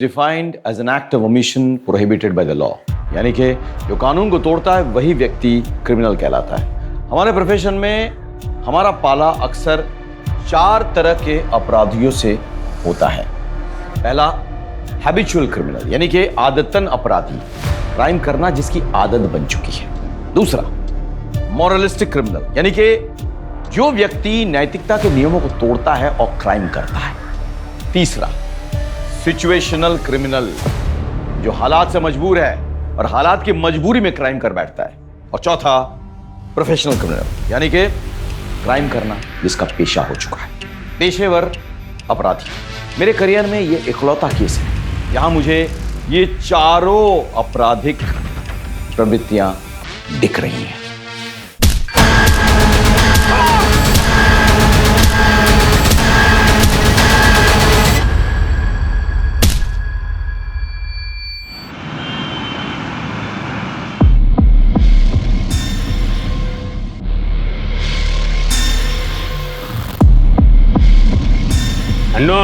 Defined as an act of omission prohibited by the law, यानी कि जो कानून को तोड़ता है वही व्यक्ति क्रिमिनल कहलाता है। हमारे प्रोफेशन में हमारा पाला अक्सर 4 तरह के अपराधियों से होता है। पहला, हैबिचुअल क्रिमिनल, यानी कि आदतन अपराधी, क्राइम करना जिसकी आदत बन चुकी है। दूसरा, मॉरलिस्टिक क्रिमिनल, यानी कि जो व्यक्ति नैतिकता के नियमों को तोड़ता है और क्राइम करता है। तीसरा, सिचुएशनल क्रिमिनल, जो हालात से मजबूर है और हालात की मजबूरी में क्राइम कर बैठता है। और चौथा, प्रोफेशनल क्रिमिनल, यानी कि क्राइम करना जिसका पेशा हो चुका है, पेशेवर अपराधी। मेरे करियर में ये इकलौता केस है यहां मुझे ये चारों आपराधिक प्रवृत्तियां दिख रही हैं। अन्नू,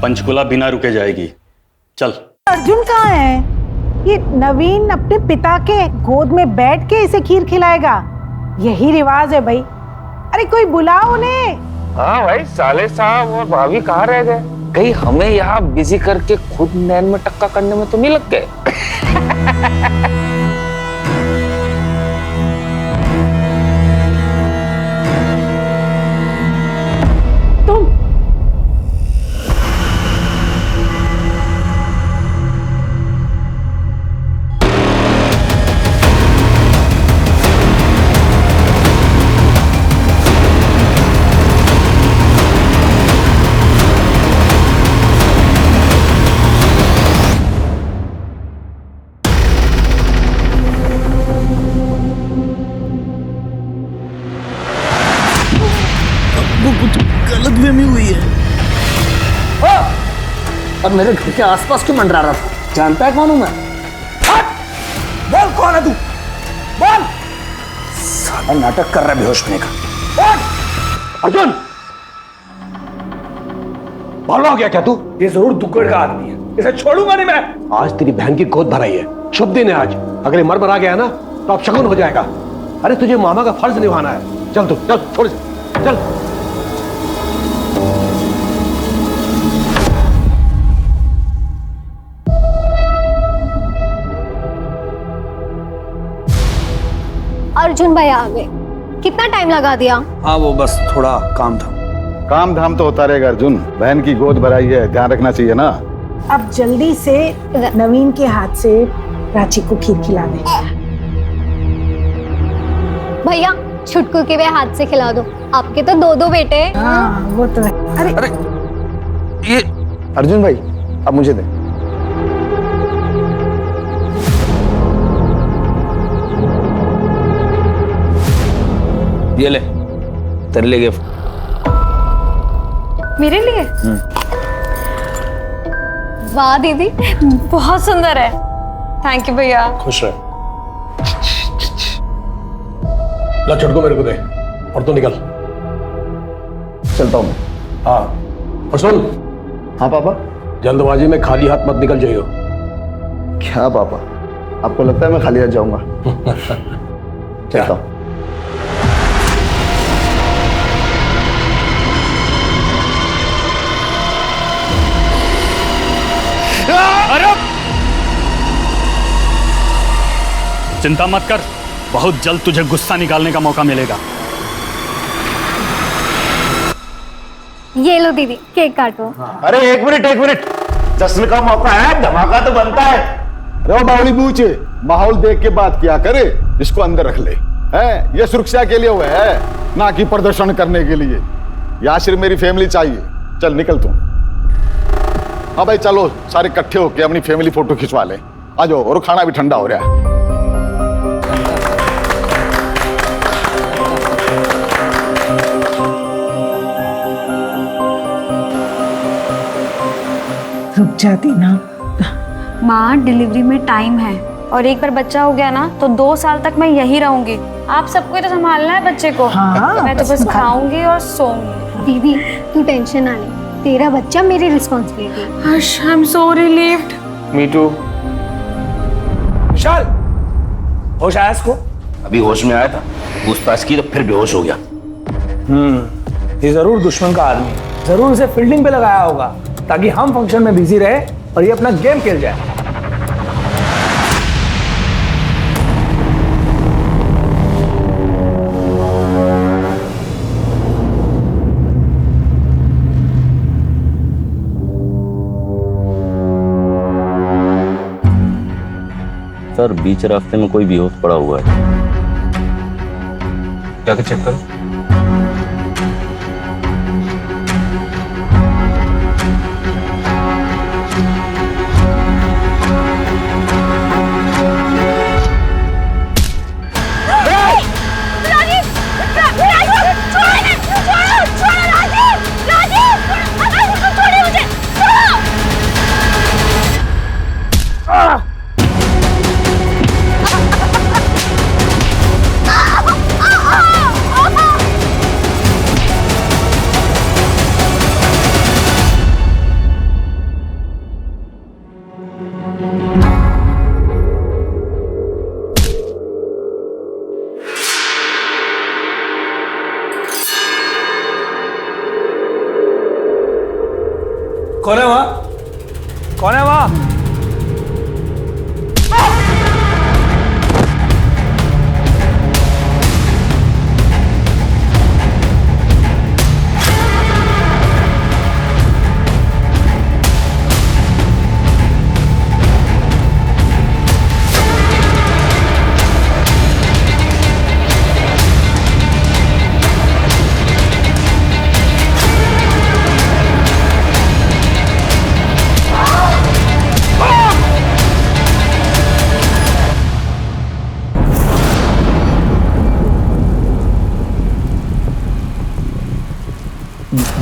पंचकुला बिना रुके जाएगी। चल। अर्जुन कहाँ है? ये नवीन अपने पिता के गोद में बैठ के इसे खीर खिलाएगा, यही रिवाज है भाई। अरे कोई बुलाओ उन्हें। हाँ भाई, साले साहब और भाभी कहाँ रह गए? कहीं हमें यहाँ बिजी करके खुद नैन में टक्का करने में तो नहीं लग गए? गलतफहमी हुई है। और मेरे घर के आसपास क्यों मंडरा रहा था? जानता है कौन हूं मैं? बोल कौन है तू? बोल। साला नाटक कर रहा है बेहोश होने का। बोल। अर्जुन, पागल हो गया क्या तू? ये जरूर दुक्कड़ का आदमी है, इसे छोड़ूंगा नहीं मैं। आज तेरी बहन की गोद भराई है, शुभ दिन है आज। अगर ये मर आ गया ना तो अब शगुन हो जाएगा। अरे तुझे मामा का फर्ज निभाना है। चल तू, चल थोड़ी सी चल। अर्जुन भाई आ गए। कितना टाइम लगा दिया? हाँ वो बस थोड़ा काम था। काम धाम तो होता रहेगा अर्जुन, बहन की गोद भराई है, ध्यान रखना चाहिए ना। अब जल्दी से नवीन के हाथ से प्राची को खीर खिला दे। भैया छुटकू के वे हाथ से खिला दो, आपके तो 2 बेटे। हाँ वो तो है। अरे ये अर्जुन भाई, अब मुझे दे। ये ले, तेरे लिए गिफ्ट। मेरे लिए? वाह दीदी, बहुत सुंदर है। थैंक यू भैया। खुश रह। ला छुटको मेरे को दे और तू निकल। चलता हूँ मैं। हाँ और सुन। हाँ पापा। जल्दबाजी में खाली हाथ मत निकल जाइयो। क्या पापा, आपको लगता है मैं खाली हाथ जाऊंगा? चलता हूँ। चिंता मत कर, बहुत जल्द तुझे गुस्सा निकालने का मौका मिलेगा। ये लो दीदी, केक काटो। अरे एक मिनट, जश्न का मौका है, धमाका तो बनता है। अरे बावली बूचे, माहौल देख के बात किया करे, इसको अंदर रख ले। है ये सुरक्षा के लिए हुआ है, ना कि प्रदर्शन करने के लिए। यहाँ सिर्फ मेरी फैमिली चाहिए। चल निकल तू। हाँ भाई चलो, सारे इकट्ठे होके अपनी फैमिली फोटो खिंचवा ले। आ जाओ, और खाना भी ठंडा हो रहा है। रुक जाती ना। माँ, डिलीवरी में टाइम है और एक बार बच्चा हो गया ना तो 2 साल तक मैं यहीं रहूंगी। आप सबको तो संभालना है बच्चे को। हाँ, मैं तो बस खाऊंगी और सोऊंगी। दीदी तू टेंशन ना ले, तेरा बच्चा मेरी responsibility. Harsh, I am so relieved. Me too. Vishal, होश आया इसको? अभी होश में आया था, पूछताछ की तो फिर बेहोश हो गया। ये जरूर दुश्मन का आदमी है। जरूर इसे फील्डिंग पे लगाया होगा ताकि हम फंक्शन में बिजी रहे और ये अपना गेम खेल जाए। सर बीच रास्ते में कोई बेहोश पड़ा हुआ है। जाके चेक करो। कौन है वहां? कौन है वहां?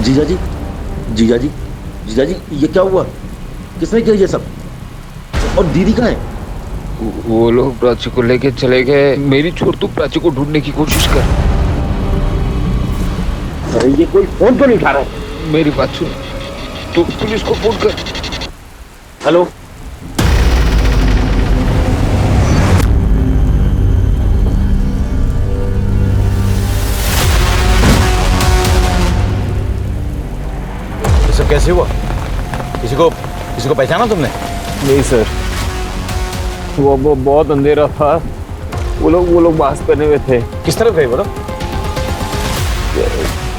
जीजा जी, जीजा जी, जीजा जी, ये क्या हुआ? किसने किया ये सब? और दीदी कहाँ है? वो लोग प्राची को लेके चले गए। मेरी छोड़, तू प्राची को ढूंढने की कोशिश कर। अरे ये कोई फोन क्यों नहीं उठा रहा है? मेरी बात सुन, तू पुलिस को फोन कर। हेलो, सब कैसे हुआ? किसी को पहचाना तुमने? नहीं सर, वो बहुत अंधेरा था। वो लोग मास्क पहने हुए थे। किस तरफ गए बोलो?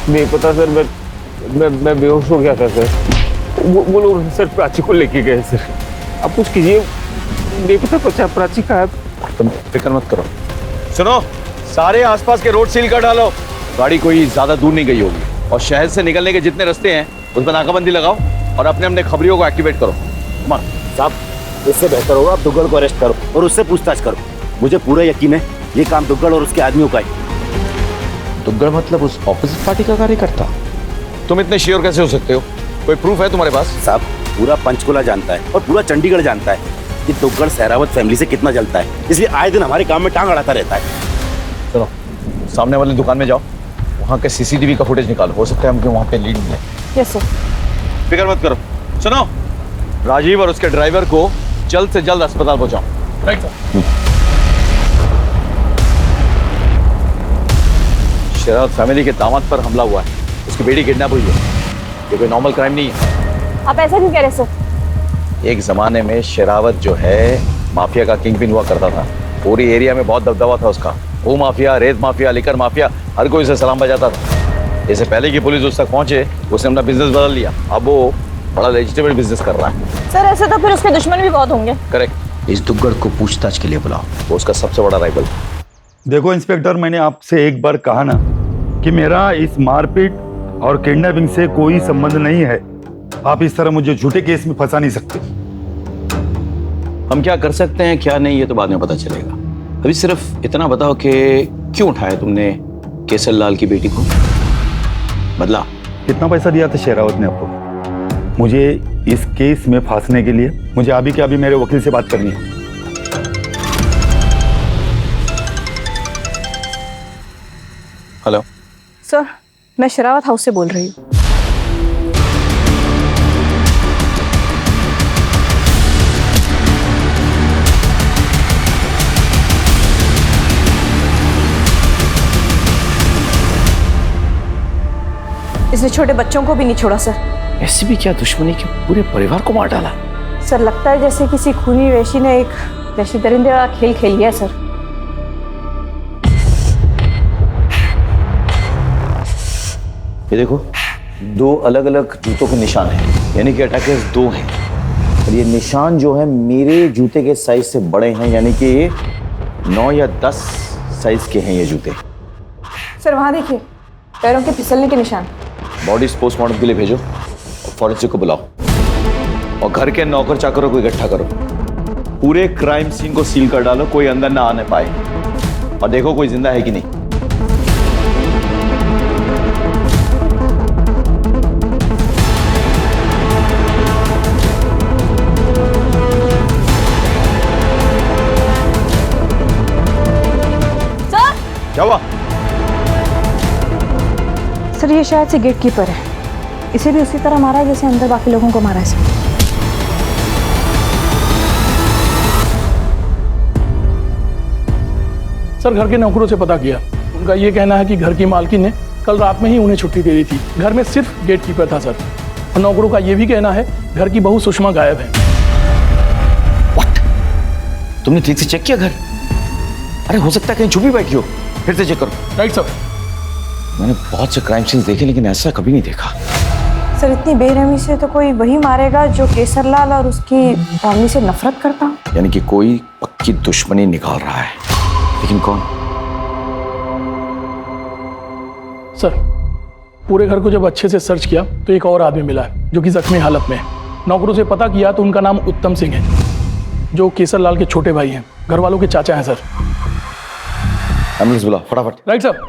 नहीं पता सर, मैं बेहोश हो गया था सर। वो लोग सर प्राची को लेके गए सर। आप कुछ कीजिए, नहीं पता प्राची कहाँ है। तुम फिक्र मत करो। सुनो, सारे आसपास के रोड सील कर डालो। गाड़ी कोई ज्यादा दूर नहीं गई होगी और शहर से निकलने के जितने रास्ते हैं उस पर नाकाबंदी लगाओ और अपने अपने खबरियों को एक्टिवेट करो। साहब इससे बेहतर होगा आप दुग्गल को अरेस्ट करो और उससे पूछताछ करो। मुझे पूरा यकीन है ये काम दुग्गल और उसके आदमियों का है। दुग्गल मतलब उस ऑपोजिट पार्टी का कार्यकर्ता? तुम इतने श्योर कैसे हो सकते हो? कोई प्रूफ है तुम्हारे पास? साहब पूरा पंचकुला जानता है और पूरा चंडीगढ़ जानता है कि दुग्गल सहरावत फैमिली से कितना जलता है, इसलिए आए दिन हमारे काम में टांग अड़ाता रहता है। चलो सामने वाली दुकान में जाओ, वहाँ के सीसीटीवी का फुटेज निकालो। हो सकता है हमको वहाँ पे लीड मिले। Yes sir. फिक्र मत करो। सुनो, राजीव और उसके ड्राइवर को जल्द से जल्द अस्पताल पहुंचाओ। Right sir. शरावत फैमिली के दामाद पर हमला हुआ है, उसकी बेटी किडनैप हुई है। ये कोई नॉर्मल क्राइम नहीं है। आप ऐसा क्यों कह रहे सर? एक जमाने में शरावत जो है माफिया का किंग पिन हुआ करता था। पूरी एरिया में बहुत दबदबा था उसका। वो माफिया, रेत माफिया, लिकर माफिया, हर कोई उसे सलाम बजाता था। इससे पहले कि पुलिस उस तक पहुंचे उसने अपना बिजनेस बदल लिया। अब वो बड़ा वेजिटेबल बिजनेस कर रहा है। सर ऐसे तो फिर उसके दुश्मन भी बहुत होंगे। करेक्ट। इस दुग्गल को पूछताछ के लिए बुलाओ, वो उसका सबसे बड़ा राइवल। देखो इंस्पेक्टर, मैंने आपसे एक बार कहा ना कि मेरा इस मारपीट और किडनैपिंग से कोई संबंध नहीं है। आप इस तरह मुझे झूठे केस में फंसा नहीं सकते। हम क्या कर सकते हैं क्या नहीं ये तो बाद में पता चलेगा। अभी सिर्फ इतना बताओ कि क्यों उठाया तुमने केसर लाल की बेटी को? बदला? कितना पैसा दिया था शेरावत ने आपको मुझे इस केस में फांसने के लिए? मुझे अभी के अभी मेरे वकील से बात करनी है। हेलो सर, मैं शरावत हाउस से बोल रही हूँ। उसने छोटे बच्चों को भी नहीं छोड़ा सर। ऐसी भी क्या दुश्मनी कि पूरे परिवार को मार डाला? सर लगता है जैसे किसी खूनी वैशी ने एक वैशी दरिंदे वाला खेल खेल लिया है सर। ये देखो, 2 अलग अलग जूतों के निशान हैं, यानी कि अटैकर्स 2 हैं। और ये निशान जो है मेरे जूते के साइज से बड़े हैं, यानी कि ये 9 या 10 साइज के हैं ये जूते। सर वहां देखिए, पैरों के फिसलने के निशान। बॉडी पोस्टमार्टम के लिए भेजो और फॉरेंसिक को बुलाओ और घर के नौकर चाकरों को इकट्ठा करो। पूरे क्राइम सीन को सील कर डालो, कोई अंदर ना आने पाए। और देखो कोई जिंदा है कि नहीं। क्या हुआ? सर ये शायद से गेट कीपर है, इसे भी उसी तरह मारा है जैसे अंदर बाकी लोगों को मारा है सर। सर घर के नौकरों से पता किया, उनका ये कहना है कि घर की मालकिन ने कल रात में ही उन्हें छुट्टी दे दी थी। घर में सिर्फ गेट कीपर था सर। और नौकरों का ये भी कहना है घर की बहू सुषमा गायब है। What? तुमने ठीक से चेक किया घर? अरे हो सकता है कहीं छुपी बैठी हो, फिर से चेक करो। Right sir. मैंने बहुत से क्राइम सीन्स देखे लेकिन ऐसा कभी नहीं देखा। सर इतनी बेरहमी से तो कोई वही मारेगा जो केसरलाल और उसकी फैमिली से नफरत करता। यानी कि कोई पक्की दुश्मनी निकाल रहा है, लेकिन कौन? सर पूरे घर को जब अच्छे से सर्च किया तो एक और आदमी मिला है जो कि जख्मी हालत में है। नौकरों से पता किया तो उनका नाम उत्तम सिंह है, जो केसरलाल के छोटे भाई हैं, घर वालों के चाचा हैं सर। एम्बुलेंस बुला फटाफट। Right sir.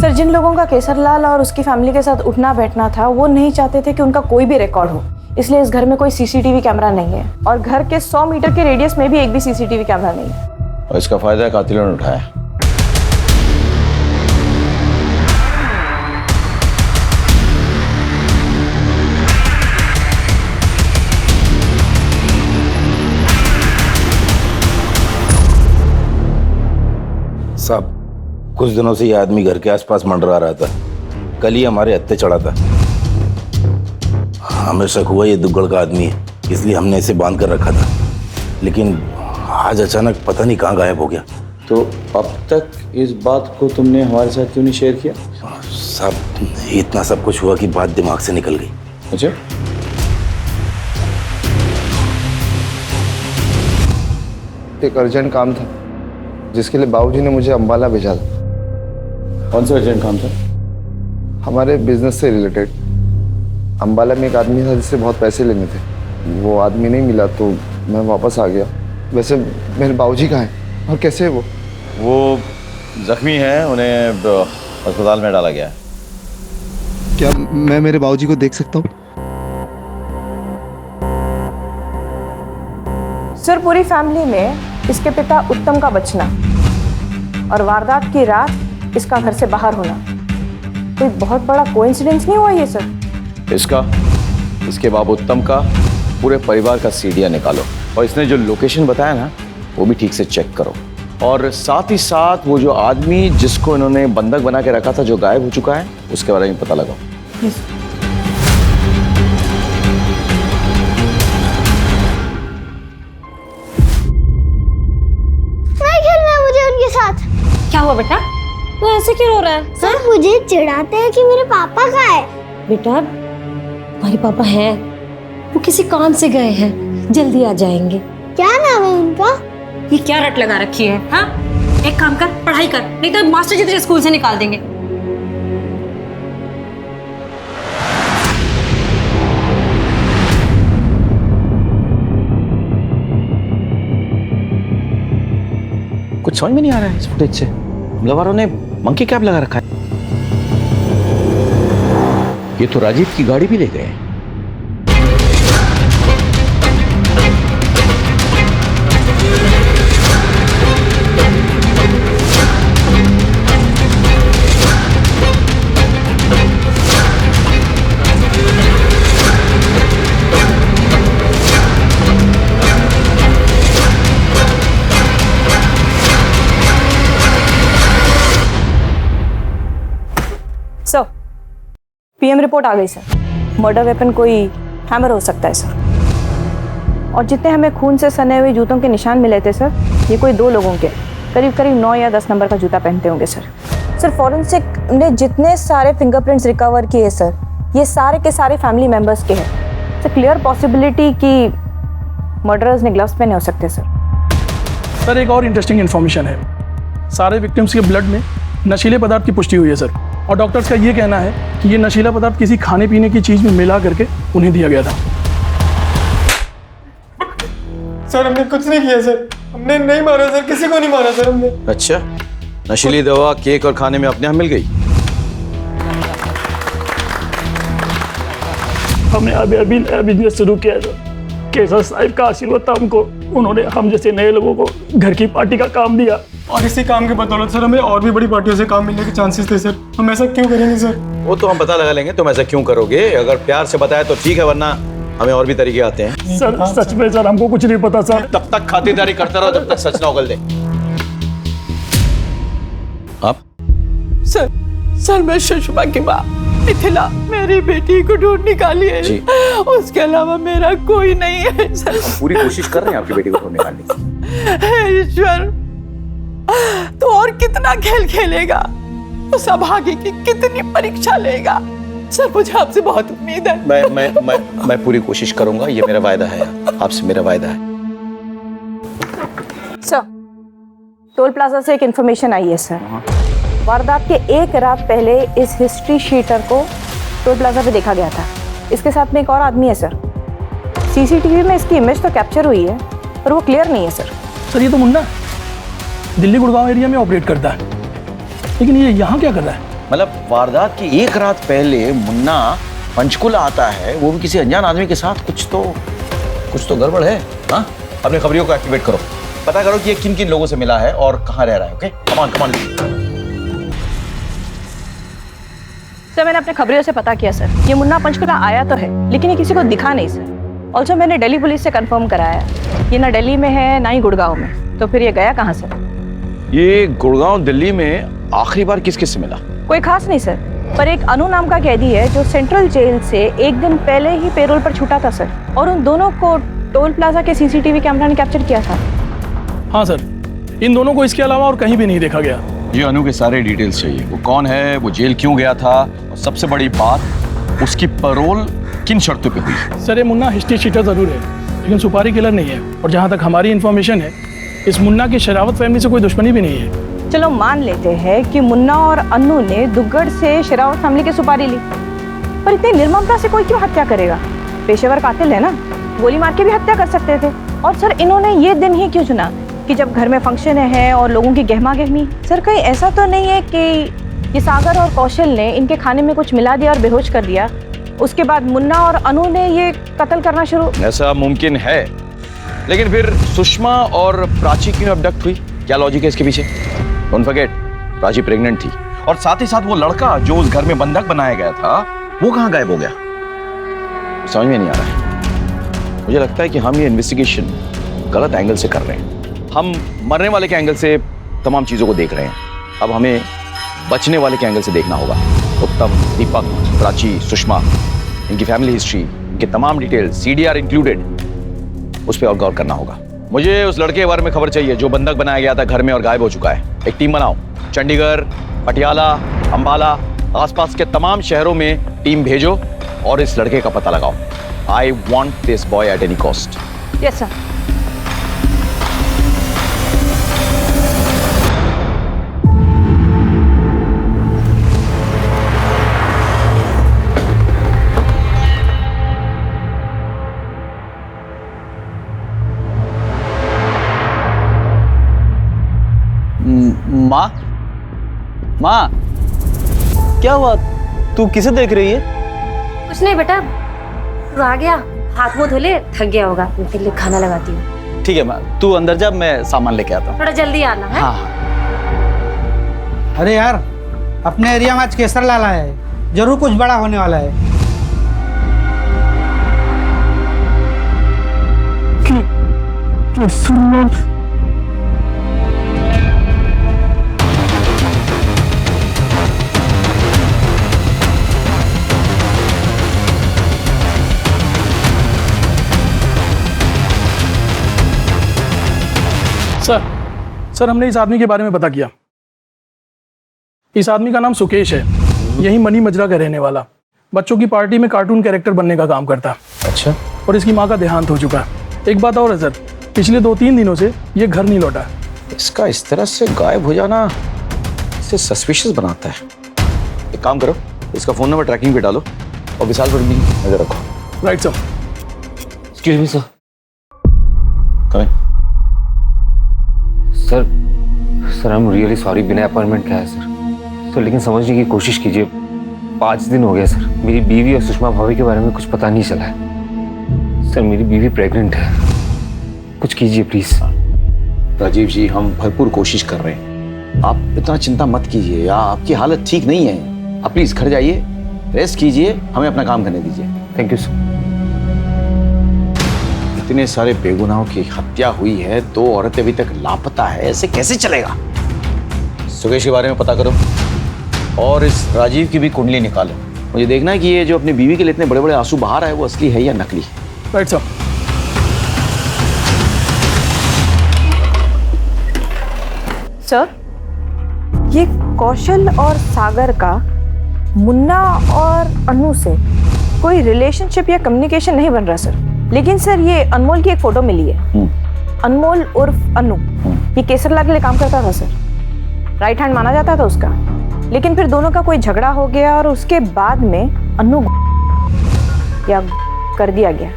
सर जिन लोगों का केसरलाल और उसकी फैमिली के साथ उठना बैठना था वो नहीं चाहते थे कि उनका कोई भी रिकॉर्ड हो, इसलिए इस घर में कोई सीसीटीवी कैमरा नहीं है और घर के 100 मीटर के रेडियस में भी एक भी सीसीटीवी कैमरा नहीं है। और इसका फायदा कातिलों ने उठाया। साहब कुछ दिनों से ये आदमी घर के आसपास मंडरा रहा था। कल ही हमारे हत्थे चढ़ा था। हमें शक हुआ ये दुग्गड़ का आदमी है, इसलिए हमने इसे बांध कर रखा था। लेकिन आज अचानक पता नहीं कहाँ गायब हो गया। तो अब तक इस बात को तुमने हमारे साथ क्यों नहीं शेयर किया? साहब इतना सब कुछ हुआ कि बात दिमाग से निकल गई। अच्छा, एक अर्जेंट काम था जिसके लिए बाबूजी ने मुझे अंबाला भेजा था। कौन सा अर्जेंट काम था? हमारे बिजनेस से रिलेटेड। अंबाला में एक आदमी था जिससे बहुत पैसे लेने थे, वो आदमी नहीं मिला तो मैं वापस आ गया। वैसे मेरे बाबूजी कहाँ हैं और कैसे है वो जख्मी है, उन्हें अस्पताल में डाला गया है। क्या मैं मेरे बाबूजी को देख सकता हूँ? सर पूरी फैमिली में इसके पिता उत्तम का बचना और वारदात की रात इसका घर से बाहर होना कोई बहुत बड़ा कोइंसिडेंस नहीं हुआ ये सर? इसका, इसके बाप उत्तम का, पूरे परिवार का सीडिया निकालो और इसने जो लोकेशन बताया ना वो भी ठीक से चेक करो। और साथ ही साथ वो जो आदमी जिसको इन्होंने बंधक बना के रखा था जो गायब हो चुका है उसके बारे में पता लगाओ। क्या हुआ बेटा? तू ऐसे क्यों रो रहा है? सर मुझे चिढ़ाते हैं कि मेरे पापा कहाँ है। बेटा तुम्हारे पापा हैं, वो किसी काम से गए हैं, जल्दी आ जाएंगे। क्या नाम है उनका? ये क्या रट लगा रखी है? हाँ एक काम कर, पढ़ाई कर, नहीं तो मास्टर जी तुझे स्कूल से निकाल देंगे। कुछ समझ में नहीं आ रहा है इस फुटेज से। हमला वालों ने मंकी कैप लगा रखा है। ये तो राजीव की गाड़ी भी ले गए। पीएम रिपोर्ट आ गई सर। मर्डर वेपन कोई हैमर हो सकता है सर। और जितने हमें खून से सने हुए जूतों के निशान मिले थे सर, ये कोई 2 लोगों के करीब करीब 9 या 10 नंबर का जूता पहनते होंगे सर। सर फॉरेंसिक ने जितने सारे फिंगरप्रिंट्स रिकवर किए सर, ये सारे के सारे फैमिली मेंबर्स के हैं। सर क्लियर पॉसिबिलिटी कि मर्डरर्स ने ग्लव्स पहने हो सकते सर। सर एक और इंटरेस्टिंग इन्फॉर्मेशन है, सारे विक्टिम्स के ब्लड में नशीले पदार्थ की पुष्टि हुई है सर। और डॉक्टर्स का ये कहना है कि ये नशीला पदार्थ किसी खाने पीने की चीज़ में मिला करके उन्हें दिया गया था। सर हमने कुछ नहीं किया सर, हमने नहीं मारा सर, किसी को नहीं मारा सर हमने। अच्छा, नशीली दवा केक और खाने में अपने यहाँ मिल गई? हमने अभी नया बिजनेस शुरू किया था। केसर साहिब का आशीर्वाद था हमको, उन्होंने हम जैसे नए लोगों को घर की पार्टी का काम दिया। और इसी काम के बदौलत सर हमें और भी बड़ी पार्टियों से काम मिलने के चांसेस थे सर। हम ऐसा क्यों करेंगे सर? वो तो हम पता लगा लेंगे तुम ऐसा क्यों करोगे। अगर प्यार से बताया तो ठीक है, वरना हमें और भी तरीके आते हैं। सर सच में सर हमको कुछ नहीं पता सर। तब तक खातिरदारी करते रहो जब तक सच ना उगल दे। आप? सर मैं सुषमा की माँ मिथिला, मेरी बेटी को ढूंढ निकाली है। उसके अलावा मेरा कोई नहीं है सर। पूरी कोशिश कर रहे हैं आपकी बेटी को ढूंढ निकालने की। ईश्वर, तो और कितना खेल खेलेगा? उस अभागे की कितनी परीक्षा लेगा? सर मुझे आपसे बहुत उम्मीद है। मैं पूरी कोशिश करूंगा, ये मेरा वायदा है, आपसे मेरा वायदा है। सर टोल प्लाजा से एक इन्फॉर्मेशन आई है सर। वारदात के 1 रात पहले इस हिस्ट्री शीटर को टोल प्लाजा पे देखा गया था। इसके साथ में एक और आदमी है सर। सीसीटीवी में इसकी इमेज तो कैप्चर हुई है पर वो क्लियर नहीं है सर। सर ये तो मुन्ना दिल्ली गुड़गांव एरिया में ऑपरेट करता है, लेकिन ये यहाँ क्या कर रहा है? मतलब वारदात की 1 रात पहले मुन्ना पंचकुला आता है, वो भी किसी अनजान आदमी के साथ। कुछ तो गड़बड़ है। हाँ, अपने खबरियों को एक्टिवेट करो, पता करो कि ये किन किन लोगों से मिला है और कहाँ रह रहा है। Okay, come on. सर मैंने अपने खबरियों से पता किया सर, ये मुन्ना पंचकुला आया तो है लेकिन ये किसी को दिखा नहीं सर। ऑल्सो मैंने दिल्ली पुलिस से कंफर्म कराया, ये ना दिल्ली में है ना ही गुड़गांव में। तो फिर ये गया कहाँ सर? ये गुड़गांव दिल्ली में आखिरी बार किस किस से मिला? कोई खास नहीं सर, पर एक अनु नाम का कैदी है जो सेंट्रल जेल से 1 दिन पहले ही पेरोल पर छूटा था सर। और उन दोनों को टोल प्लाजा के सीसीटीवी कैमरा ने कैप्चर किया था। हाँ सर, इन दोनों को इसके अलावा और कहीं भी नहीं देखा गया। ये अनु के सारे डिटेल्स चाहिए, वो कौन है, वो जेल क्यों गया था, और सबसे बड़ी बात उसकी पैरोल किन शर्तों पे हुई। सर ये मुन्ना हिस्ट्री शीटर जरूर है लेकिन सुपारी किलर नहीं है। और जहाँ तक हमारी इन्फॉर्मेशन है, इस मुन्ना की शरावत फैमिली से कोई दुश्मनी भी नहीं है। चलो मान लेते हैं कि मुन्ना और अन्नू ने दुग्गड़ से शरावत फैमिली की सुपारी ली, पर इतनी निर्ममता से कोई क्यों हत्या करेगा? पेशेवर कातिल है ना, गोली मार के भी हत्या कर सकते थे। और सर इन्होंने ये दिन ही क्यों चुना कि जब घर में फंक्शन है और लोगों की गहमा गहमी? सर कहीं ऐसा तो नहीं है कि ये सागर और कौशल ने इनके खाने में कुछ मिला दिया और बेहोश कर दिया, उसके बाद मुन्ना और अनु ने ये कत्ल करना शुरू? ऐसा मुमकिन है, लेकिन फिर सुषमा और प्राची क्यों अबडक्ट हुई? क्या लॉजिक है इसके पीछे? डोंट फॉरगेट, प्राची प्रेग्नेंट थी और साथ ही साथ वो लड़का जो उस घर में बंधक बनाया गया था वो कहाँ गायब हो गया? समझ में नहीं आ रहा है। मुझे लगता है कि हम ये इन्वेस्टिगेशन गलत एंगल से कर रहे हैं। हम मरने वाले के एंगल से तमाम चीजों को देख रहे हैं, अब हमें बचने वाले के एंगल से देखना होगा। उत्तम, दीपक, प्राची, सुषमा, इनकी फैमिली हिस्ट्री, इनके तमाम डिटेल्स CDR इंक्लूडेड, उस पर और गौर करना होगा। मुझे उस लड़के के बारे में खबर चाहिए जो बंधक बनाया गया था घर में और गायब हो चुका है। एक टीम बनाओ, चंडीगढ़, पटियाला, अंबाला, आसपास के तमाम शहरों में टीम भेजो और इस लड़के का पता लगाओ। I want this boy at any cost. Yes sir. माँ, माँ, क्या हुआ? तू किसे देख रही है? कुछ नहीं बेटा, तू आ गया, हाथ मुंह धो ले, थक गया होगा, तेरे लिए खाना लगाती हूँ। ठीक है माँ, तू अंदर जा, मैं सामान लेके आता हूँ। थोड़ा जल्दी आना है। हाँ। अरे यार, अपने एरिया में आज केसर लाला है, जरूर कुछ बड़ा होने वाला है। सर हमने इस आदमी के बारे में पता किया। इस आदमी का नाम सुकेश है, यही मनी मजरा का रहने वाला। बच्चों की पार्टी में कार्टून कैरेक्टर बनने का काम करता। अच्छा। और इसकी माँ का देहांत हो चुका है। एक बात और है सर, पिछले 2-3 दिनों से ये घर नहीं लौटा। इसका इस तरह से गायब हो जाना इसे सस्पिशियस बनाता है। एक काम करो, इसका फोन नंबर ट्रैकिंग पे डालो और विशाल पर भी नजर रखो। Right sir. Excuse me sir. Sir I am really sorry, बिना अपॉइंटमेंट का है सर। लेकिन समझने की कोशिश कीजिए, 5 दिन हो गया सर, मेरी बीवी और सुषमा भाभी के बारे में कुछ पता नहीं चला है। सर मेरी बीवी प्रेग्नेंट है, कुछ कीजिए प्लीज। राजीव जी, हम भरपूर कोशिश कर रहे हैं, आप इतना चिंता मत कीजिए। आपकी हालत ठीक नहीं है, आप प्लीज घर जाइए, रेस्ट कीजिए, हमें अपना काम करने दीजिए। Thank you sir. इतने सारे बेगुनाहों की हत्या हुई है, 2 औरतें अभी तक लापता है, ऐसे कैसे चलेगा? सुकेश के बारे में पता करो और इस राजीव की भी कुंडली निकालो। मुझे देखना है कि ये जो अपनी बीवी के लिए इतने बड़े बड़े आंसू बहा रहा है वो असली है या नकली है। Right sir. सर, ये कौशल और सागर का मुन्ना और अनु से कोई रिलेशनशिप या कम्युनिकेशन नहीं बन रहा सर। लेकिन सर ये अनमोल की एक फोटो मिली है। अनमोल उर्फ अनु, ये केसरलाल के लिए काम करता था सर, राइट हैंड माना जाता था उसका। लेकिन फिर दोनों का कोई झगड़ा हो गया और उसके बाद में अनु या कर दिया गया।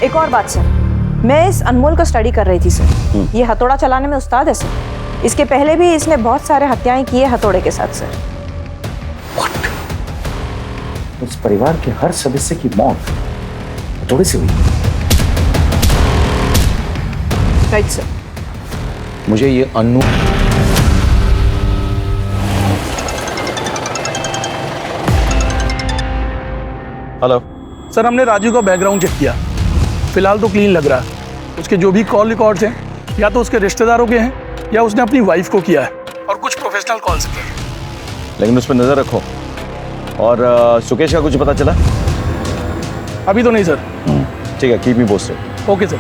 एक और बात सर, मैं इस अनमोल को स्टडी कर रही थी सर। ये हथौड़ा चलाने में उस्ताद है सर। इसके पहले भी इसने बहुत सारे हत्याएं की है हथौड़े के साथ सर। उस परिवार के हर सदस्य की मौत हथौड़े से हुई? Right sir. मुझे ये अनु हेलो सर, हमने राजू का बैकग्राउंड चेक किया, फिलहाल तो क्लीन लग रहा है। उसके जो भी कॉल रिकॉर्ड्स हैं या तो उसके रिश्तेदारों के हैं या उसने अपनी वाइफ को किया है, और कुछ प्रोफेशनल कॉल्स किए हैं। लेकिन उस पर नजर रखो। और सुकेश का कुछ पता चला? अभी तो नहीं सर। ठीक है, keep me posted. Okay sir.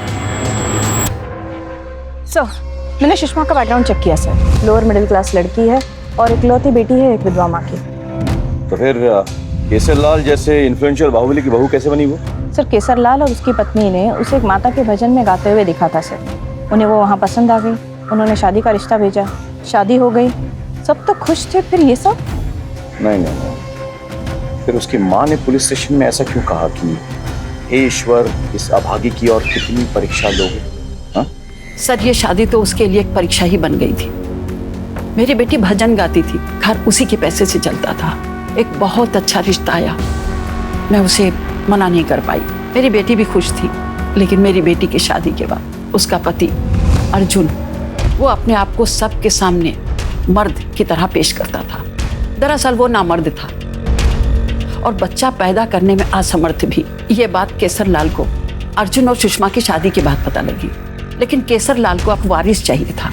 Sir, मैंने सुषमा का बैकग्राउंड चेक किया सर। लोअर मिडिल क्लास लड़की है और इकलौती बेटी है एक विधवा माँ की। तो फिर केसरलाल जैसे इन्फ्लुएंशियल बाहुबली की बहू कैसे बनी वो? सर, केसरलाल और उसकी पत्नी ने उसे एक माता के भजन में गाते हुए दिखा था सर। उन्हें वो वहाँ पसंद आ गई, उन्होंने शादी का रिश्ता भेजा, शादी हो गई, सब तो खुश थे। फिर ये सब? नहीं, फिर उसकी माँ ने पुलिस स्टेशन में ऐसा क्यों कहा कि हे ईश्वर, इस अभागी की और कितनी परीक्षा लोगे? सर, ये शादी तो उसके लिए एक परीक्षा ही बन गई थी। मेरी बेटी भजन गाती थी, घर उसी के पैसे से चलता था। एक बहुत अच्छा रिश्ता आया, मैं उसे मना नहीं कर पाई। मेरी बेटी भी खुश थी। लेकिन मेरी बेटी की शादी के बाद उसका पति अर्जुन, वो अपने आप को सबके सामने मर्द की तरह पेश करता था। दरअसल वो नामर्द था और बच्चा पैदा करने में असमर्थ भी। ये बात केसरलाल को अर्जुन और सुषमा की शादी के बाद पता लगी। लेकिन केसरलाल को अब वारिस चाहिए था।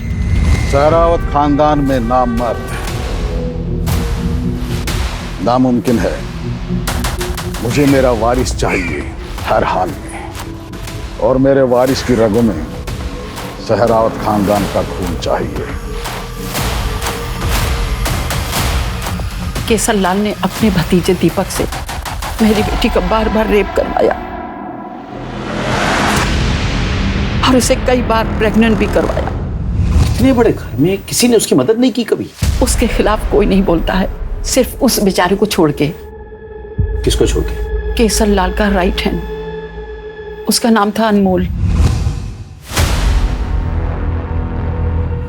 सहरावत खानदान में नामर्द नामुमकिन है। मुझे मेरा वारिस चाहिए हर हाल में, और मेरे वारिस की रगों में सहरावत खानदान का खून चाहिए। केसरलाल ने अपने भतीजे दीपक से मेरी बेटी का बार बार रेप करवाया और उसे कई बार प्रेग्नेंट भी करवाया। इतने बड़े घर में किसी ने उसकी मदद नहीं की कभी? उसके खिलाफ कोई नहीं बोलता है, सिर्फ उस बेचारे को छोड़ के। किसको छोड़ के? केसरलाल का राइट हैंड, उसका नाम था अनमोल।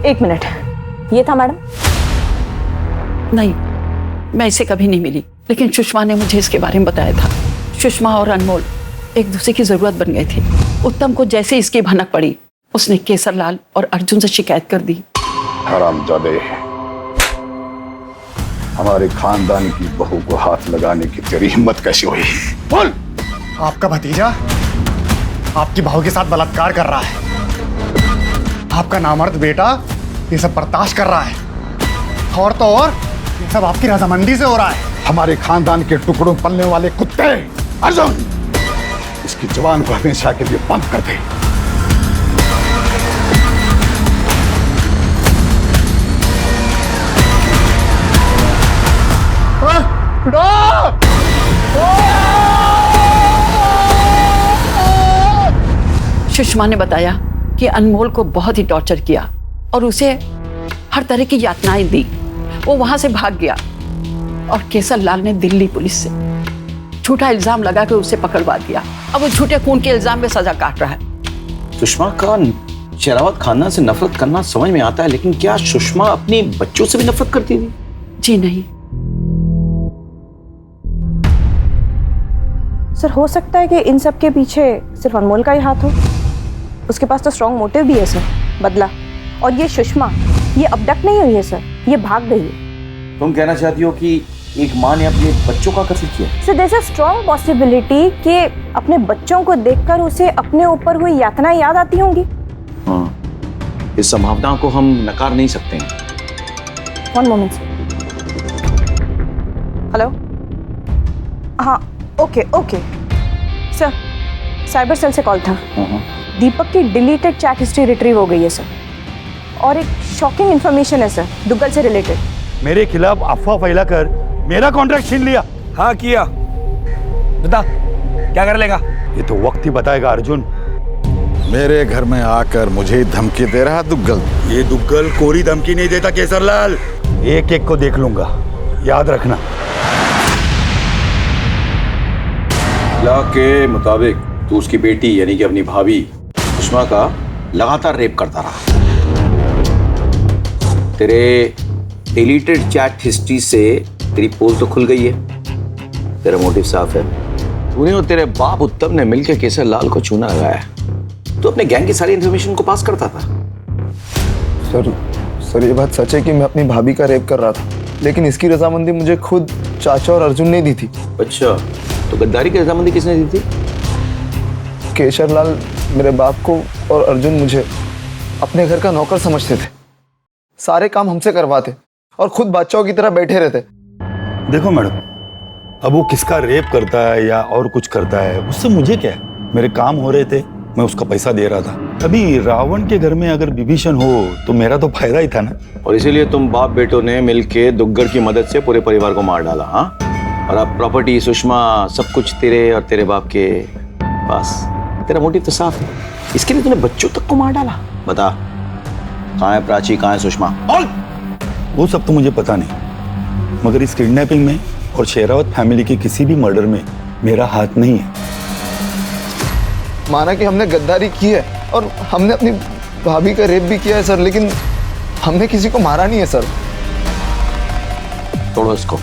एक मिनट, ये था मैडम? नहीं, मैं इसे कभी नहीं मिली, लेकिन सुषमा ने मुझे इसके बारे में बताया था। सुषमा और अनमोल एक दूसरे की जरूरत बन गए थे। उत्तम को जैसे इसकी भनक पड़ी, उसने केसरलाल और अर्जुन से शिकायत कर दी। हरामजादे, हमारे खानदान की बहू को हाथ लगाने की तेरी हिम्मत कैसी हुई? बोल। आपका भतीजा आपकी बहू के साथ बलात्कार कर रहा है। आपका नामर्द बेटा ये सब बर्दाश्त कर रहा है, और तो और ये सब आपकी रजामंदी से हो रहा है। हमारे खानदान के टुकड़ों पलने वाले कुत्ते, अर्जुन, इसकी जवान को हमेशा के लिए बंद कर दे। सुषमा ने बताया कि अनमोल को बहुत ही टॉर्चर किया और उसे हर तरह की यातनाएं दी। वो वहां से भाग गया और केसर लाल ने दिल्ली पुलिस से झूठा इल्जाम लगा के उसे पकड़वा दिया। अब वो झूठे खून के इल्जाम में सजा काट रहा है। सुषमा का शेरावत खानदान से नफरत करना समझ में आता है, लेकिन क्या सुषमा अपने बच्चों से भी नफरत करती थी? जी नहीं सर, हो सकता है कि इन सब के पीछे सिर्फ अनमोल का ही हाथ हो। उसके पास तो स्ट्रॉन्ग मोटिव भी है सर, बदला। और ये सुषमा, ये अबडक्ट नहीं हुई है सर, ये भाग गई है। तुम कहना चाहती हो कि एक माँ ने अपने बच्चों का कत्ल किया? Sir, there is a strong possibility कि अपने बच्चों को देखकर उसे अपने ऊपर हुई यातनाएं याद आती होंगी। हाँ, इस संभावना को हम नकार नहीं सकते हैं। One moment sir. हेलो, हाँ, ओके सर, साइबर सेल से कॉल था। दीपक की डिलीटेड चैट हिस्ट्री रिट्रीव हो गई है सर, और एक शॉकिंग इन्फॉर्मेशन है सर, दुग्गल से रिलेटेड। मेरे खिलाफ अफवाह फैलाकर मेरा कॉन्ट्रैक्ट छीन लिया। हाँ किया, बता क्या कर लेगा? ये तो वक्त ही बताएगा अर्जुन। मेरे घर में आकर मुझे धमकी दे रहा दुग्गल। ये दुग्गल कोरी धमकी नहीं देता केसरलाल, एक एक को देख लूंगा, याद रखना। लॉ के मुताबिक तू उसकी बेटी यानी कि अपनी भाभी सुषमा का लगातार रेप करता रहा। तेरे डिलीटेड चैट हिस्ट्री से तेरी पोल तो खुल गई है, तेरा मोटिव साफ है। तूने और तेरे बाप उत्तम ने मिलकर केसर लाल को चूना लगाया। तो अपने गैंग की सारी इंफॉर्मेशन को पास करता था। सर ये बात सच है कि मैं अपनी भाभी का रेप कर रहा था, लेकिन इसकी रजामंदी मुझे खुद चाचा और अर्जुन ने दी थी। अच्छा, तो गद्दारी की रजामंदी किसने दी थी? केशर लाल मेरे बाप को और अर्जुन मुझे अपने घर का नौकर समझते थे। सारे काम हमसे करवाते और खुद बादशाहों की तरह बैठे रहते। देखो मैडम, अब वो किसका रेप करता है या और कुछ करता है, उससे मुझे क्या है? मेरे काम हो रहे थे, मैं उसका पैसा दे रहा था। अभी रावण के घर में अगर विभीषण हो तो मेरा तो फायदा ही था ना। और इसीलिए तुम बाप बेटों ने मिलके दुग्गल की मदद से पूरे परिवार को मार डाला। हाँ, और अब प्रॉपर्टी, सुषमा, सब कुछ तेरे और तेरे बाप के पास। तेरा मोटिव तो साफ है, इसके लिए तूने बच्चों तक को मार डाला। बता, कहाँ है प्राची, कहाँ है सुषमा? वो सब तो मुझे पता नहीं, मगर इस किडनैपिंग में और शेरावत फैमिली के किसी भी मर्डर में मेरा हाथ नहीं है। माना कि हमने गद्दारी की है और हमने अपनी भाभी का रेप भी किया है सर, लेकिन हमने किसी को मारा नहीं है सर। तोड़ो इसको,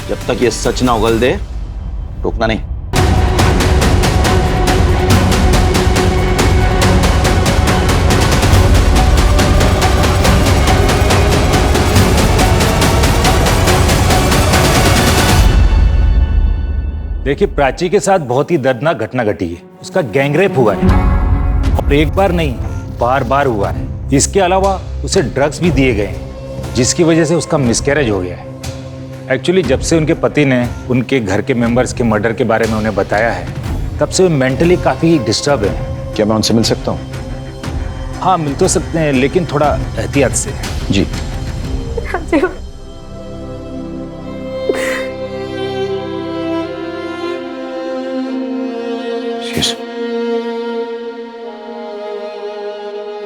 जब तक ये सच ना उगल दे रोकना नहीं। देखिए, प्राची के साथ बहुत ही दर्दनाक घटना घटी है। उसका गैंगरेप हुआ है और एक बार नहीं, बार बार हुआ है। इसके अलावा उसे ड्रग्स भी दिए गए हैं, जिसकी वजह से उसका मिसकैरेज हो गया है। एक्चुअली जब से उनके पति ने उनके घर के मेंबर्स के मर्डर के बारे में उन्हें बताया है, तब से वो मेंटली काफ़ी डिस्टर्ब है। क्या मैं उनसे मिल सकता हूँ? हाँ, मिल तो सकते हैं, लेकिन थोड़ा एहतियात से। जी।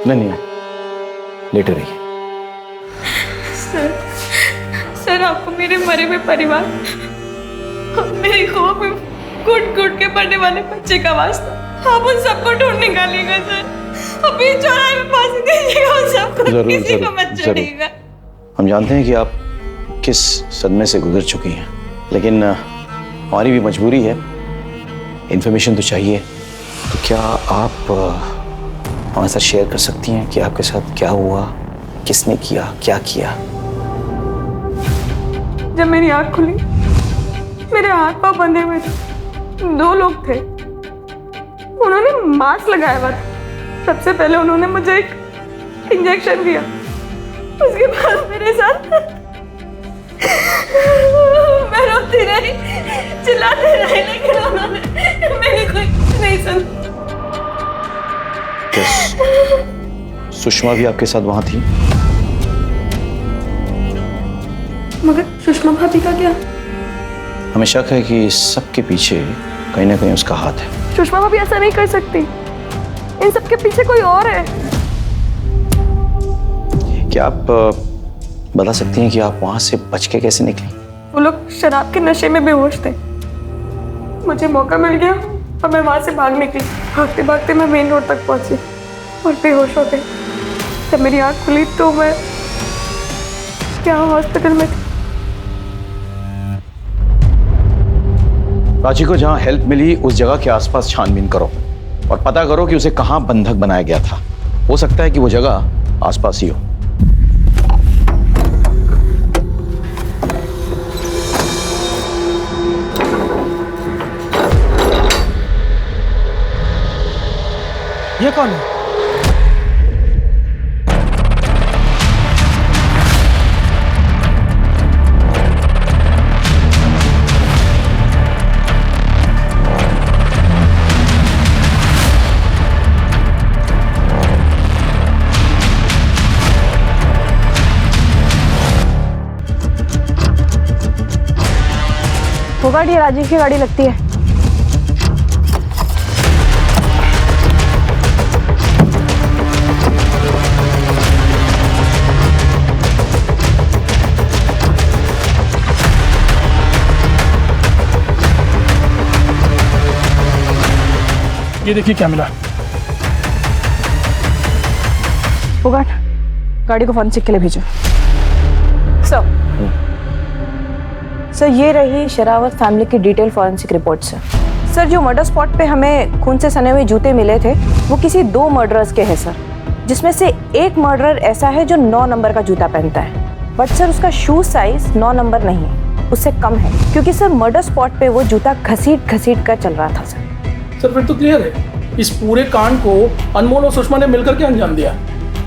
नहीं, लेटे रहिए। सर, आपको मेरे मरे हुए परिवार, मेरी खौफ में घुट घुट के पड़ने वाले बच्चे का वास्ता, आप उन सबको ढूंढ निकालिएगा सर। अभी चौराहे में फांसी दीजिएगा उन सबको, किसी को मत छोड़िएगा। हम जानते हैं कि आप किस सदमे से गुजर चुकी हैं, लेकिन हमारी भी मजबूरी है, इन्फॉर्मेशन तो चाहिए। तो क्या आप हमारे साथ शेयर कर सकती हैं कि आपके साथ क्या हुआ, किसने किया, क्या किया? जब मेरी आँख खुली, मेरे हाथ पांव बंधे हुए थे। 2 लोग थे, उन्होंने मास्क लगाया हुआ था। सबसे पहले उन्होंने मुझे एक इंजेक्शन दिया, उसके बाद मेरे साथ मैं रोती रही, चिल्लाते रही, लेकिन उन्होंने मेरी कोई नहीं सुनी। सुषमा भी आपके साथ वहां थी? मगर सुषमा भाभी का क्या? हमें शक है कि सबके पीछे कहीं ना कहीं उसका हाथ है। सुषमा भाभी ऐसा नहीं कर सकती, इन सब के पीछे कोई और है। क्या आप बता सकती हैं कि आप वहां से बच के कैसे निकली? वो लोग शराब के नशे में बेहोश थे, मुझे मौका मिल गया और मैं वहां से भाग निकली। भागते भागते मैं मेन रोड तक पहुंची और बेहोश हो गई। जब मेरी आंख खुली तो मैं यहाँ हॉस्पिटल में थी। प्राची को जहां हेल्प मिली उस जगह के आसपास छानबीन करो और पता करो कि उसे कहां बंधक बनाया गया था। हो सकता है कि वो जगह आसपास ही हो। ये कौन है? होगा, ये राजीव की गाड़ी लगती है। ये देखिए क्या मिला। होगा, गाड़ी को फॉरेंसिक के लिए भेजो। सर, ये रही शेरावत फैमिली की डिटेल फॉरेंसिक रिपोर्ट सर। जो मर्डर स्पॉट पे हमें खून से सने हुए जूते मिले थे वो किसी 2 मर्डरर्स के हैं सर, जिसमें से एक मर्डरर ऐसा है जो 9 नंबर का जूता पहनता है। बट सर उसका शू साइज 9 नंबर नहीं है, उससे कम है, क्योंकि सर मर्डर स्पॉट पे वो जूता घसीट कर चल रहा था सर। फिर तो क्लियर है, इस पूरे कांड को अनमोल और सुषमा ने मिलकर के अंजाम दिया।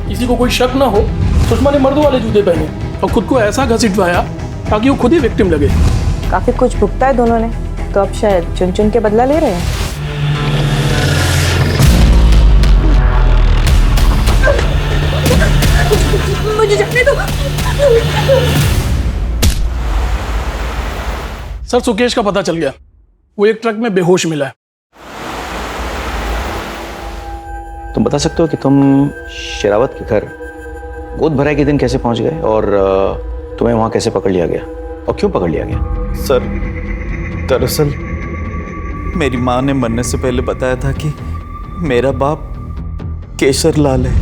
किसी को कोई शक ना हो, सुषमा ने मर्दों वाले जूते पहने और खुद को ऐसा घसीटवाया ताकि वो खुद ही विक्टिम लगे। काफी कुछ भुगता है दोनों ने, तो अब शायद चुन चुन के बदला ले रहे हैं। मुझे जाने दो। सर सुकेश का पता चल गया, वो एक ट्रक में बेहोश मिला है। तुम बता सकते हो कि तुम शेरावत के घर गोद भराई के दिन कैसे पहुंच गए और तुम्हें वहां कैसे पकड़ लिया गया और क्यों पकड़ लिया गया? सर दरअसल मेरी माँ ने मरने से पहले बताया था कि मेरा बाप केशर लाल है,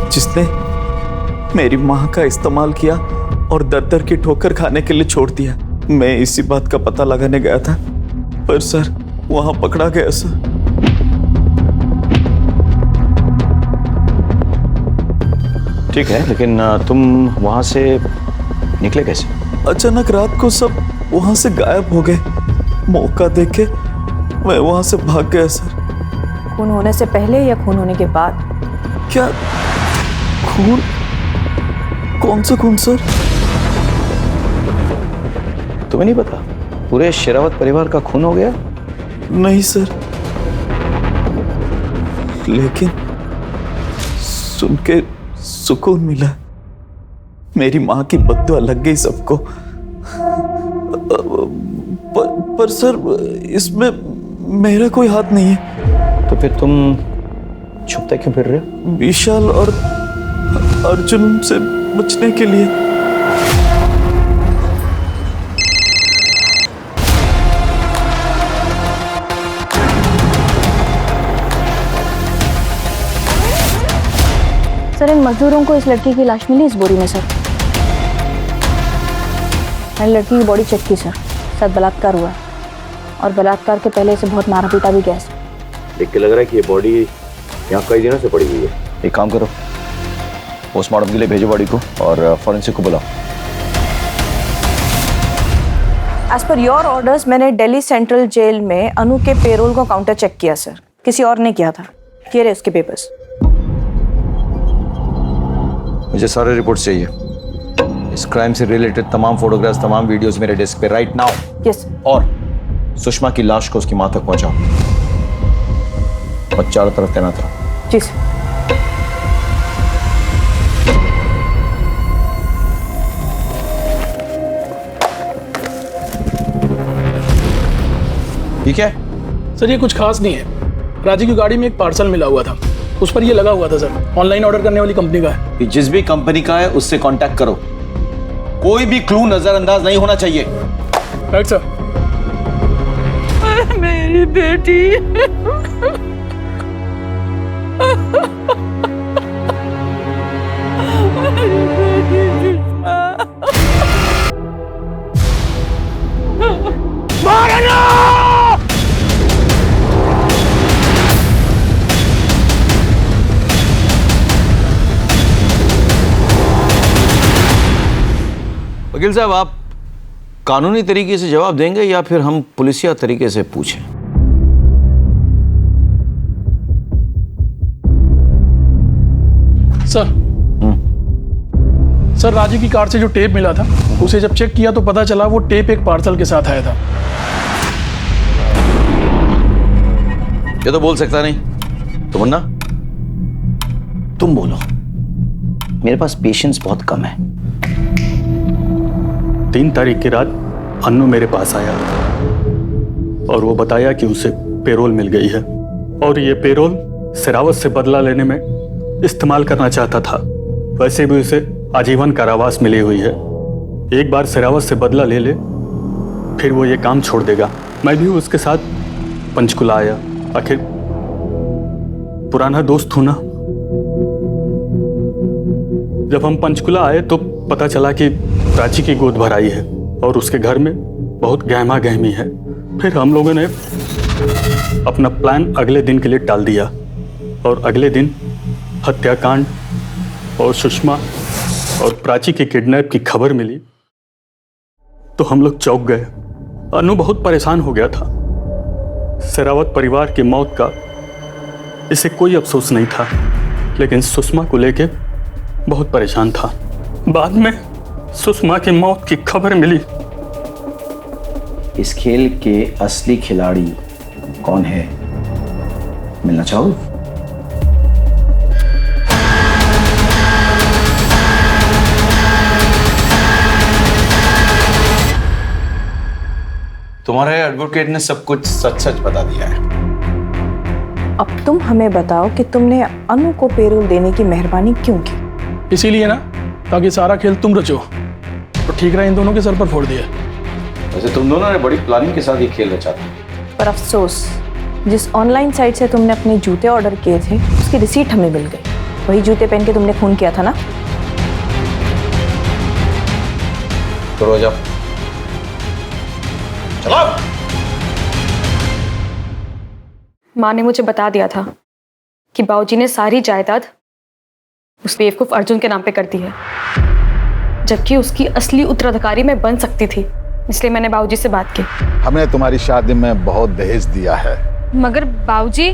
जिसने मेरी माँ का इस्तेमाल किया और दर दर की ठोकर खाने के लिए छोड़ दिया। मैं इसी बात का पता लगाने गया था, पर सर वहां पकड़ा गया सर। ठीक है, लेकिन तुम वहां से निकले कैसे? अचानक रात को सब वहां से गायब हो गए। मौका देके मैं वहां से भाग गया सर। खून होने से पहले या खून होने के बाद? क्या खून? कौन सा खून सर? तुम्हें नहीं पता पूरे शेरावत परिवार का खून हो गया? नहीं सर, लेकिन सुन के सुकून मिला। मेरी माँ की बद्दुआ लग गई सबको। पर सर इसमें मेरा कोई हाथ नहीं है। तो फिर तुम छुपते क्यों फिर रहे हो? विशाल और अर्जुन से बचने के लिए। सर इन मजदूरों को इस लड़की की लाश मिली इस बोरी में सर। मैंने लड़की की बॉडी चेक की सर, शायद बलात्कार हुआ और बलात्कार के पहले इसे बहुत मारा पीटा भी गया सर। देख के लग रहा है कि ये बॉडी यहाँ कई दिनों से पड़ी हुई है। एक काम करो, पोस्टमार्टम के लिए भेजो बॉडी को और फॉरेंसिक को बुलाओ। एज पर योर ऑर्डर्स मैंने दिल्ली सेंट्रल जेल में अनु के पेरोल को काउंटर चेक किया सर, किसी और ने किया था। ये रहे उसके पेपर्स। मुझे सारे रिपोर्ट्स चाहिए, इस क्राइम से रिलेटेड तमाम फोटोग्राफ्स, तमाम वीडियोस मेरे डेस्क पे राइट नाउ। यस। और सुषमा की लाश को उसकी मां तक पहुंचाओ और चारों तरफ तैनात रहो। जी सर। ठीक है? सर ये कुछ खास नहीं है। राजी की गाड़ी में एक पार्सल मिला हुआ था, उस पर ये लगा हुआ था सर। ऑनलाइन ऑर्डर करने वाली कंपनी का है। कि जिस भी कंपनी का है उससे कांटेक्ट करो, कोई भी क्लू नजरअंदाज नहीं होना चाहिए। Right sir. मेरी बेटी वकील साहब, आप कानूनी तरीके से जवाब देंगे या फिर हम पुलिसिया तरीके से पूछें? सर राजी की कार से जो टेप मिला था उसे जब चेक किया तो पता चला वो टेप एक पार्सल के साथ आया था। ये तो बोल सकता नहीं। तो मुन्ना, तुम बोलो। मेरे पास पेशेंस बहुत कम है। 3 तारीख की रात अन्नू मेरे पास आया और वो बताया कि उसे पेरोल मिल गई है और ये पेरोल सिरावत से बदला लेने में इस्तेमाल करना चाहता था। वैसे भी उसे आजीवन कारावास मिली हुई है। एक बार सिरावत से बदला ले ले फिर वो ये काम छोड़ देगा। मैं भी उसके साथ पंचकुला आया। आखिर पुराना दोस्त हूं ना। जब हम पंचकुला आए तो पता चला कि प्राची की गोद भराई है और उसके घर में बहुत गहमा गहमी है। फिर हम लोगों ने अपना प्लान अगले दिन के लिए टाल दिया और अगले दिन हत्याकांड और सुषमा और प्राची के किडनैप की खबर मिली तो हम लोग चौंक गए। अनु बहुत परेशान हो गया था। शेरावत परिवार की मौत का इसे कोई अफसोस नहीं था, लेकिन सुषमा को लेके बहुत परेशान था। बाद में सुषमा की मौत की खबर मिली। इस खेल के असली खिलाड़ी कौन है, मिलना चाहोगे? तुम्हारे एडवोकेट ने सब कुछ सच सच बता दिया है। अब तुम हमें बताओ कि तुमने अनु को पेरोल देने की मेहरबानी क्यों की? इसीलिए ना, ताकि सारा खेल तुम रचो तो ठीक रहा इन दोनों के सर पर फोड़ दिया। वैसे तुम दोनों ने बड़ी प्लानिंग के साथ ये खेल रचा था। पर अफसोस, जिस ऑनलाइन साइट से तुमने अपने जूते ऑर्डर किए थे उसकी रिसीट हमें मिल गई। वही जूते पहन के तुमने खून किया था ना। तो रोजा चलो। माँ ने मुझे बता दिया था कि बाबूजी ने सारी जायदाद उस बेवकूफ अर्जुन के नाम पे कर दी है, जबकि उसकी असली उत्तराधिकारी मैं बन सकती थी। इसलिए मैंने बाबूजी से बात की। हमने तुम्हारी शादी में बहुत दहेज दिया है। मगर बाबूजी।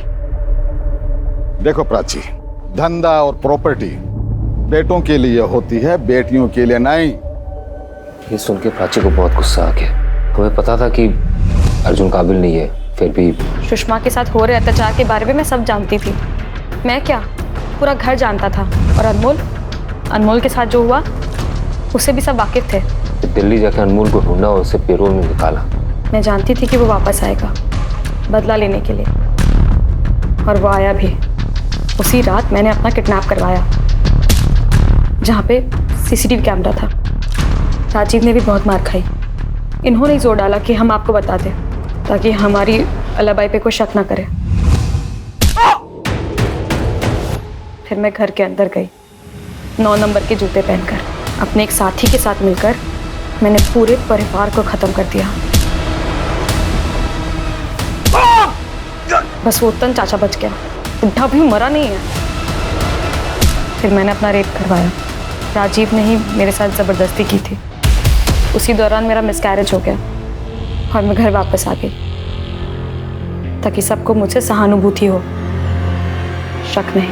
देखो प्राची, धंधा और प्रॉपर्टी बेटों के लिए होती है, बेटियों के लिए नहीं। ये सुन के प्राची को बहुत गुस्सा आ गया। हमें पता था कि अर्जुन काबिल नहीं है, फिर भी सुषमा के साथ हो रहे अत्याचार के बारे में मैं सब जानती थी। मैं क्या, पूरा घर जानता था। और अनमोल के साथ जो हुआ उससे भी सब वाकिफ थे। दिल्ली जाकर अनमोल को ढूंढा और उसे पेरोल में निकाला। मैं जानती थी कि वो वापस आएगा बदला लेने के लिए, और वो आया भी। उसी रात मैंने अपना किडनैप करवाया, जहाँ पे सीसीटीवी कैमरा था। राजीव ने भी बहुत मार खाई। इन्होंने ही जोर डाला कि हम आपको बता दें, ताकि हमारी अलाबाई पे कोई शक ना करे। फिर मैं घर के अंदर गई, 9 नंबर के जूते पहनकर। अपने एक साथी के साथ मिलकर मैंने पूरे परिवार को खत्म कर दिया। बस वो उत्तम चाचा बच गया, बुढ़ा भी मरा नहीं है। फिर मैंने अपना रेप करवाया। राजीव ने ही मेरे साथ ज़बरदस्ती की थी। उसी दौरान मेरा मिसकैरेज हो गया और मैं घर वापस आ गई, ताकि सबको मुझसे सहानुभूति हो, शक नहीं।